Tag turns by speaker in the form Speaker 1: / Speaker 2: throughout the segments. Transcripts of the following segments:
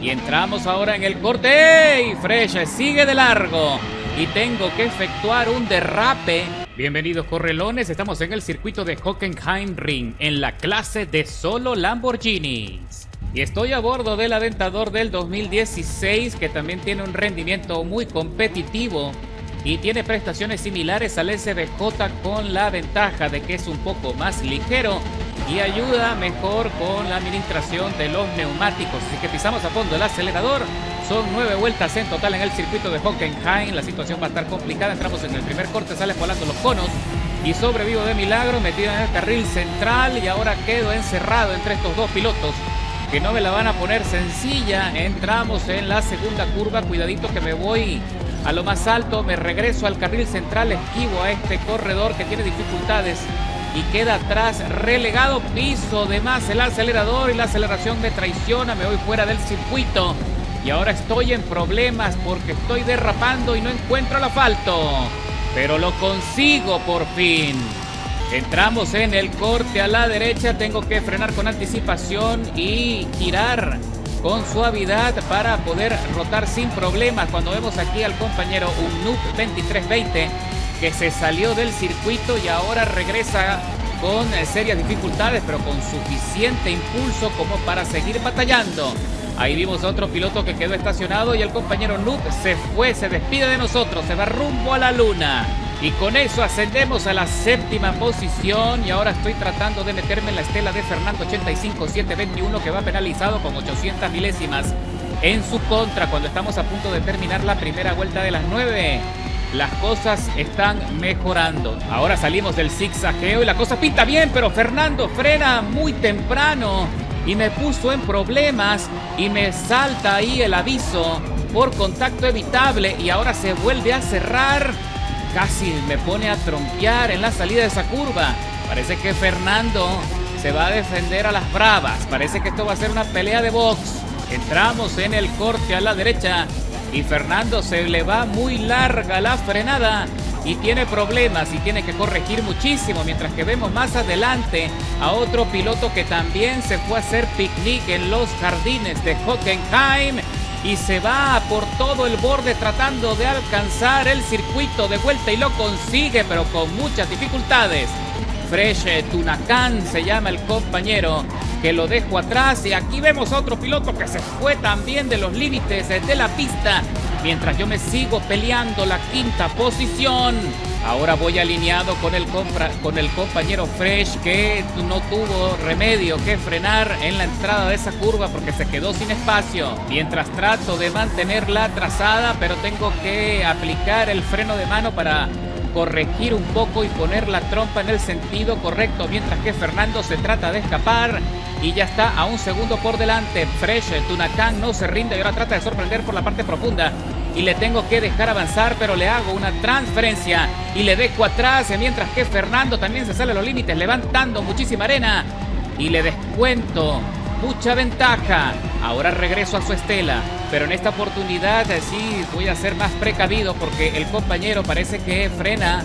Speaker 1: Y entramos ahora en el corte. Y Fresh sigue de largo. Y tengo que efectuar un derrape. Bienvenidos correlones, estamos en el circuito de Hockenheimring, en la clase de solo Lamborghinis. Y estoy a bordo del Aventador del 2016, que también tiene un rendimiento muy competitivo. Y tiene prestaciones similares al SVJ, con la ventaja de que es un poco más ligero y ayuda mejor con la administración de los neumáticos. Así que pisamos a fondo el acelerador. Son 9 vueltas en total en el circuito de Hockenheim. La situación va a estar complicada. Entramos en el primer corte, salen volando los conos y sobrevivo de milagro, metido en el carril central. Y ahora quedo encerrado entre estos dos pilotos que no me la van a poner sencilla. Entramos en la segunda curva. Cuidadito que me voy a lo más alto. Me regreso al carril central. Esquivo a este corredor que tiene dificultades y queda atrás relegado. Piso de más el acelerador y la aceleración me traiciona. Me voy fuera del circuito y ahora estoy en problemas porque estoy derrapando y no encuentro el asfalto, pero lo consigo por fin. Entramos en el corte a la derecha. Tengo que frenar con anticipación y girar con suavidad para poder rotar sin problemas. Cuando vemos aquí al compañero Unuk 2320 que se salió del circuito y ahora regresa con serias dificultades, pero con suficiente impulso como para seguir batallando. Ahí vimos a otro piloto que quedó estacionado y el compañero Noob se fue, se despide de nosotros, se va rumbo a la luna. Y con eso ascendemos a la séptima posición y ahora estoy tratando de meterme en la estela de Fernando 85721, que va penalizado con 800 milésimas en su contra cuando estamos a punto de terminar la primera vuelta de las 9. Las cosas están mejorando. Ahora salimos del zigzagueo y la cosa pinta bien, pero Fernando frena muy temprano y me puso en problemas y me salta ahí el aviso por contacto evitable y ahora se vuelve a cerrar. Casi me pone a trompear en la salida de esa curva. Parece que Fernando se va a defender a las bravas. Parece que esto va a ser una pelea de box. Entramos en el corte a la derecha y Fernando se le va muy larga la frenada y tiene problemas y tiene que corregir muchísimo, mientras que vemos más adelante a otro piloto que también se fue a hacer picnic en los jardines de Hockenheim y se va por todo el borde tratando de alcanzar el circuito de vuelta y lo consigue, pero con muchas dificultades. Fresh Tunacan se llama el compañero que lo dejo atrás, y aquí vemos a otro piloto que se fue también de los límites de la pista, mientras yo me sigo peleando la quinta posición. Ahora voy alineado con el compañero Fresh, que no tuvo remedio que frenar en la entrada de esa curva porque se quedó sin espacio. Mientras trato de mantenerla trazada, pero tengo que aplicar el freno de mano para corregir un poco y poner la trompa en el sentido correcto, mientras que Fernando se trata de escapar y ya está a un segundo por delante. Fresh Tunacan no se rinde y ahora trata de sorprender por la parte profunda y le tengo que dejar avanzar, pero le hago una transferencia y le dejo atrás, mientras que Fernando también se sale a los límites levantando muchísima arena y le descuento mucha ventaja. Ahora regreso a su estela, pero en esta oportunidad sí voy a ser más precavido porque el compañero parece que frena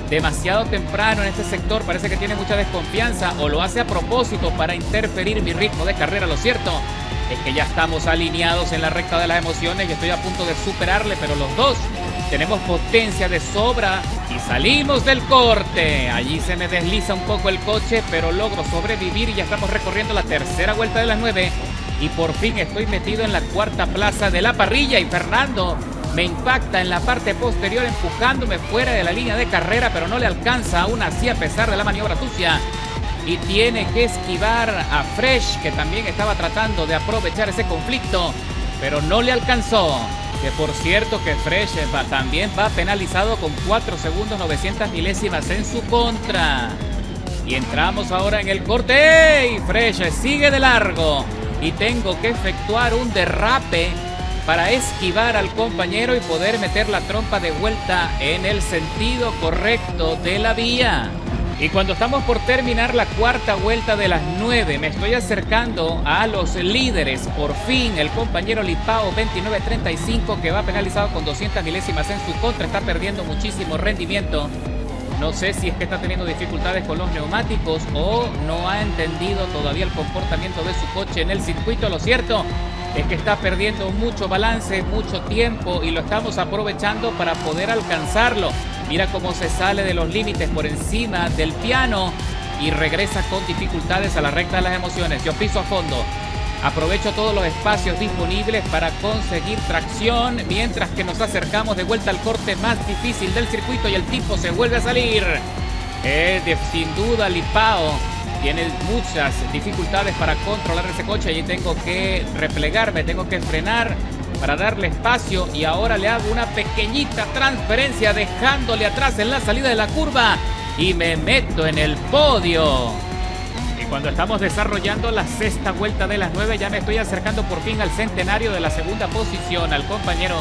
Speaker 1: demasiado temprano en este sector. Parece que tiene mucha desconfianza o lo hace a propósito para interferir mi ritmo de carrera. Lo cierto es que ya estamos alineados en la recta de las emociones y estoy a punto de superarle, pero los dos tenemos potencia de sobra y salimos del corte. Allí se me desliza un poco el coche, pero logro sobrevivir y ya estamos recorriendo la tercera vuelta de las 9 y por fin estoy metido en la cuarta plaza de la parrilla y Fernando me impacta en la parte posterior empujándome fuera de la línea de carrera, pero no le alcanza aún así a pesar de la maniobra sucia y tiene que esquivar a Fresh, que también estaba tratando de aprovechar ese conflicto, pero no le alcanzó. Que por cierto que Fresh también va penalizado con 4 segundos 900 milésimas en su contra. Y entramos ahora en el corte y Fresh sigue de largo y tengo que efectuar un derrape para esquivar al compañero y poder meter la trompa de vuelta en el sentido correcto de la vía. Y cuando estamos por terminar la cuarta vuelta de las 9, me estoy acercando a los líderes. Por fin, el compañero Lipao 2935, que va penalizado con 200 milésimas en su contra, está perdiendo muchísimo rendimiento. No sé si es que está teniendo dificultades con los neumáticos o no ha entendido todavía el comportamiento de su coche en el circuito. Lo cierto es que está perdiendo mucho balance, mucho tiempo y lo estamos aprovechando para poder alcanzarlo. Mira cómo se sale de los límites por encima del piano y regresa con dificultades a la recta de las emociones. Yo piso a fondo. Aprovecho todos los espacios disponibles para conseguir tracción mientras que nos acercamos de vuelta al corte más difícil del circuito y el tipo se vuelve a salir. Sin duda Lipao tiene muchas dificultades para controlar ese coche y tengo que replegarme, tengo que frenar para darle espacio y ahora le hago una pequeñita transferencia dejándole atrás en la salida de la curva y me meto en el podio. Y cuando estamos desarrollando la sexta vuelta de las 9 ya me estoy acercando por fin al centenario de la segunda posición, al compañero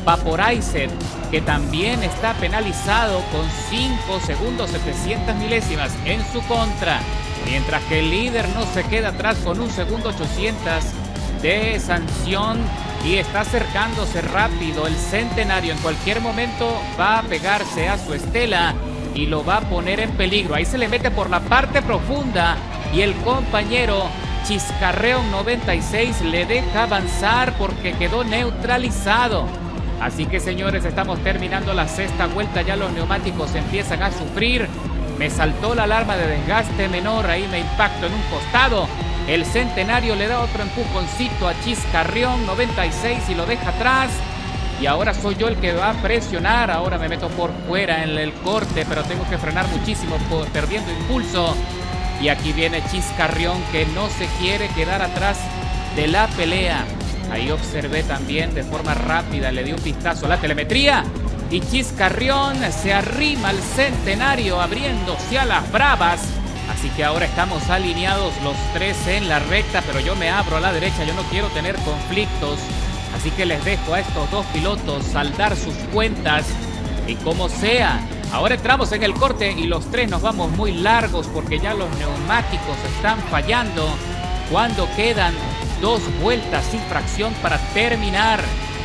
Speaker 1: Vaporizer, que también está penalizado con 5 segundos 700 milésimas en su contra, mientras que el líder no se queda atrás con 1 segundo 800 de sanción y está acercándose rápido. El centenario en cualquier momento va a pegarse a su estela y lo va a poner en peligro. Ahí se le mete por la parte profunda y el compañero Chiscarreón 96 le deja avanzar porque quedó neutralizado. Así que, señores, estamos terminando la sexta vuelta, ya los neumáticos empiezan a sufrir. Me saltó la alarma de desgaste menor, ahí me impacto en un costado. El centenario le da otro empujoncito a Chiscarrión 96 y lo deja atrás. Y ahora soy yo el que va a presionar. Ahora me meto por fuera en el corte, pero tengo que frenar muchísimo perdiendo impulso. Y aquí viene Chiscarrión, que no se quiere quedar atrás de la pelea. Ahí observé también de forma rápida, le di un vistazo a la telemetría y Chiscarrión se arrima al centenario abriéndose a las bravas. Así que ahora estamos alineados los tres en la recta, pero yo me abro a la derecha, yo no quiero tener conflictos. Así que les dejo a estos dos pilotos saldar sus cuentas y como sea. Ahora entramos en el corte y los tres nos vamos muy largos porque ya los neumáticos están fallando cuando quedan 2 vueltas sin fracción para terminar.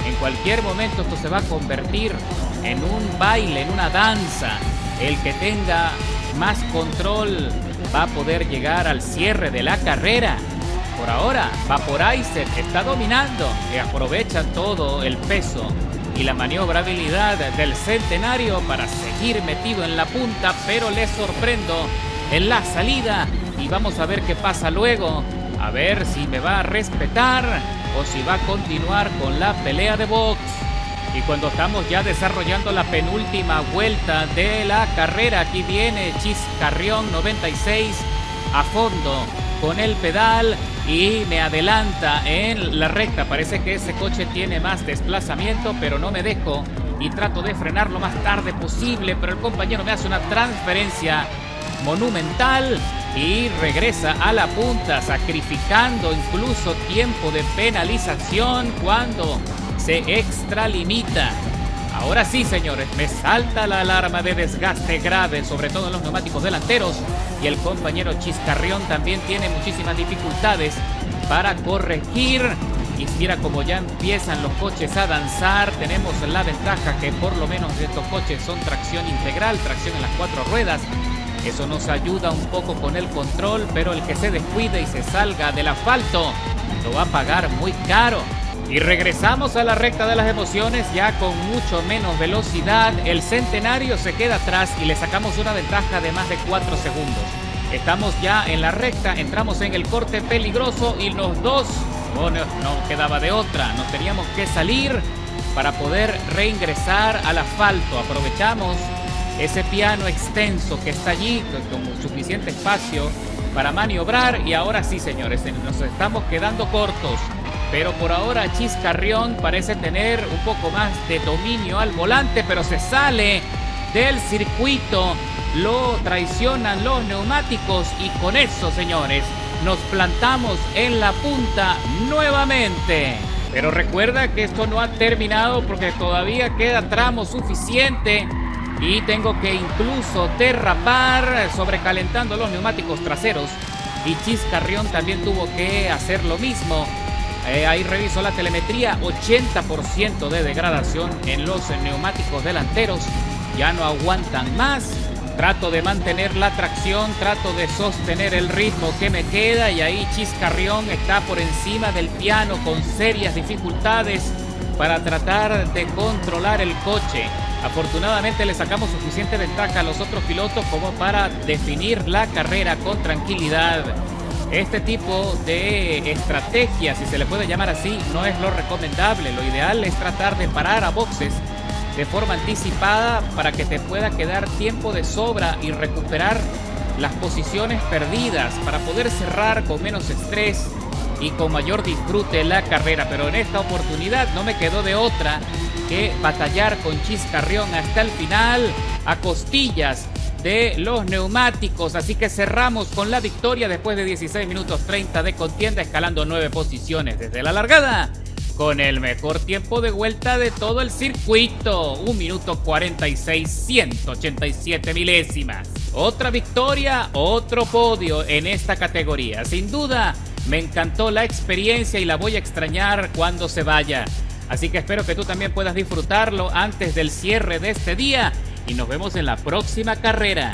Speaker 1: En cualquier momento esto se va a convertir en un baile, en una danza. El que tenga más control va a poder llegar al cierre de la carrera. Por ahora, Vaporizer está dominando y aprovecha todo el peso y la maniobrabilidad del centenario para seguir metido en la punta, pero le sorprendo en la salida y vamos a ver qué pasa luego. A ver si me va a respetar o si va a continuar con la pelea de box. Y cuando estamos ya desarrollando la penúltima vuelta de la carrera, aquí viene Chiscarrión 96 a fondo con el pedal y me adelanta en la recta. Parece que ese coche tiene más desplazamiento, pero no me dejo y trato de frenar lo más tarde posible, pero el compañero me hace una transferencia monumental y regresa a la punta, sacrificando incluso tiempo de penalización cuando se extralimita. Ahora sí, señores, me salta la alarma de desgaste grave, sobre todo en los neumáticos delanteros, y el compañero Chiscarrión también tiene muchísimas dificultades para corregir. Y mira como ya empiezan los coches a danzar. Tenemos la ventaja que por lo menos estos coches son tracción integral, tracción en las 4 ruedas. Eso nos ayuda un poco con el control, pero el que se descuide y se salga del asfalto lo va a pagar muy caro. Y regresamos a la recta de las emociones ya con mucho menos velocidad. El centenario se queda atrás y le sacamos una ventaja de más de 4 segundos. Estamos ya en la recta, entramos en el corte peligroso y los dos, bueno, no quedaba de otra. Nos teníamos que salir para poder reingresar al asfalto. Aprovechamos ese piano extenso que está allí con suficiente espacio para maniobrar. Y ahora sí, señores, nos estamos quedando cortos. Pero por ahora Chiscarrión parece tener un poco más de dominio al volante, pero se sale del circuito, lo traicionan los neumáticos y con eso, señores, nos plantamos en la punta nuevamente. Pero recuerda que esto no ha terminado porque todavía queda tramo suficiente y tengo que incluso derrapar sobrecalentando los neumáticos traseros. Y Chiscarrión también tuvo que hacer lo mismo. Ahí reviso la telemetría, 80% de degradación en los neumáticos delanteros. Ya no aguantan más Trato de mantener la tracción, trato de sostener el ritmo que me queda y ahí Chiscarrión está por encima del piano con serias dificultades para tratar de controlar el coche. Afortunadamente le sacamos suficiente ventaja a los otros pilotos como para definir la carrera con tranquilidad. Este tipo de estrategia, si se le puede llamar así, no es lo recomendable. Lo ideal es tratar de parar a boxes de forma anticipada para que te pueda quedar tiempo de sobra y recuperar las posiciones perdidas para poder cerrar con menos estrés y con mayor disfrute la carrera. Pero en esta oportunidad no me quedó de otra que batallar con Chiscarrión hasta el final a costillas de los neumáticos. Así que cerramos con la victoria después de 16 minutos 30 de contienda, escalando 9 posiciones desde la largada, con el mejor tiempo de vuelta de todo el circuito, 1 minuto 46, 187 milésimas. Otra victoria, otro podio en esta categoría. Sin duda, me encantó la experiencia y la voy a extrañar cuando se vaya. Así que espero que tú también puedas disfrutarlo antes del cierre de este día y nos vemos en la próxima carrera.